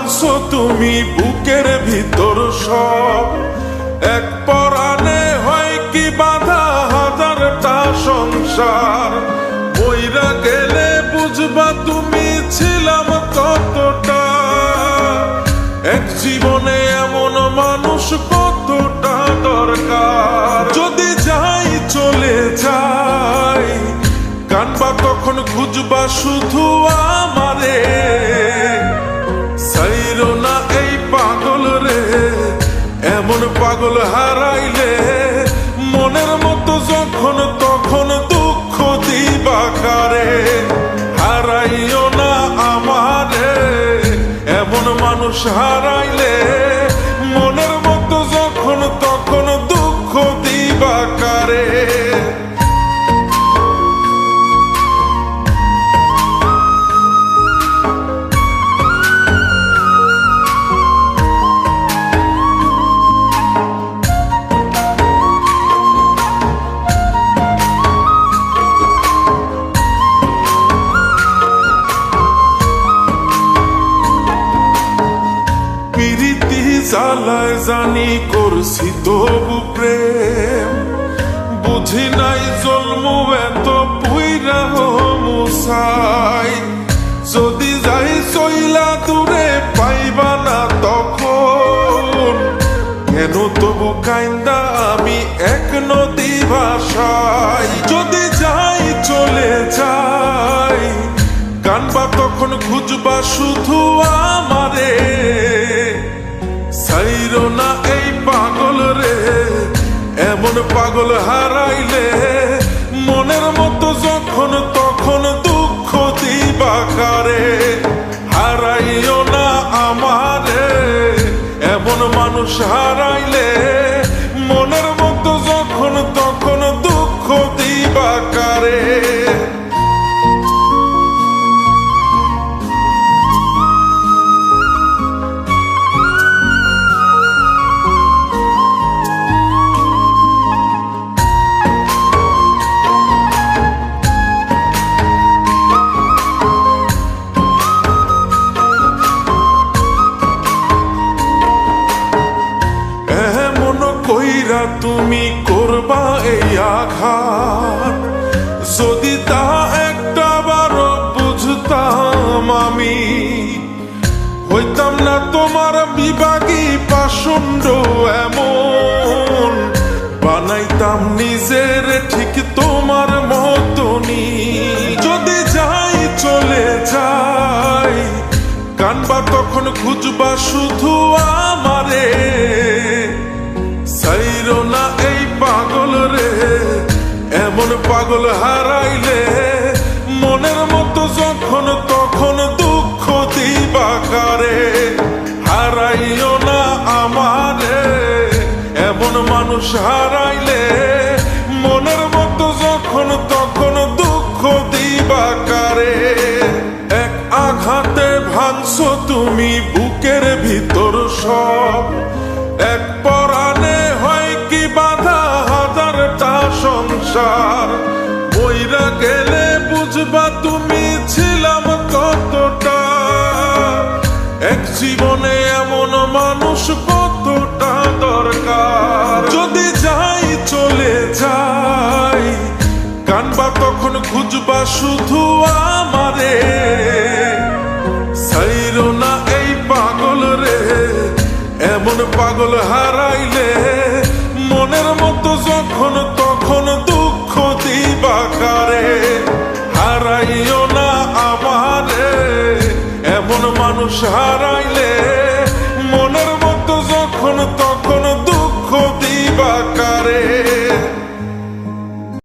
ভাঙছো তুমি বুকের ভিতর সব, এক পরাণে হয় কি বাধা হাজারটা সংসার। বইরা গেলে বুঝবা তুমি ছিলাম কতটা, এক জীবনে এমন মানুষ কতটা দরকার। যদি যাই চলে যাই কানবা তখন খুঁজবা শুধু আমারে, সাইরো না এই পাগল রে, এমন পাগল হারাইলে মনের মতো যখন তখন দুঃখ দিবা কারে। হারাইও না আমারে, এমন মানুষ হারাইলে মনের মতো যখন তখন দুঃখ দিবা কারে। প্রীতি জ্বালায় জানি করছি তবু প্রেম, বুঝি নাই জন্ম এত পুইরা মুসাই। যদি যাই চইলা দূরে পাইবা না তখন, কেন তবু কাইন্দা আমি এক নদী ভাষাই। যদি যাই চলে যাই কানবা তখন খুঁজবা শুধু আমারে, সাইরো না এই পাগল রে, এমন পাগল হারাইলে মনের মতো যখন তখন দুঃখ দিবা কারে। হারাইও না আমারে, এমন মানুষ হারাইলে মনের মতো যখন তখন দুঃখ দিবা কারে। কইরা তুমি করবা এই আঘাত, যদি তা একটা বারো বুঝতাম আমি, হইতাম না তোমার বিভাগী পাষণ্ড এমন। বানাইতাম নিজের ঠিক তোমার মতনই। যদি যাই চলে যাই কানবা তখন খুঁজবা শুধু আমারে, সাইরো না এই পাগল রে, এমন পাগল হারাইলে মনের মতো যখন তখন দুঃখ দিবা কারে। হারাইও না আমারে, এমন মানুষ হারাইলে মনের মতো যখন তখন দুঃখ দিবা কারে। এক আঘাতে ভাঙছো তুমি বুকের ভিতর সব, এক পরাণে হয় কি বাধা হাজারটা সংসার। বইরা গেলে বুঝবা তুমি ছিলাম কতটা, এক জীবনে এমন মানুষ কতটা দরকার। যদি যাই চলে যাই কানবা তখন খুঁজবা শুধু আমারে, সাইরো না এই পাগল রে, এমন পাগল হারাইলে মনের মতো যখন তখন দুঃখ দিবা কারে। হারাইও না আমারে, এমন মানুষ হারাই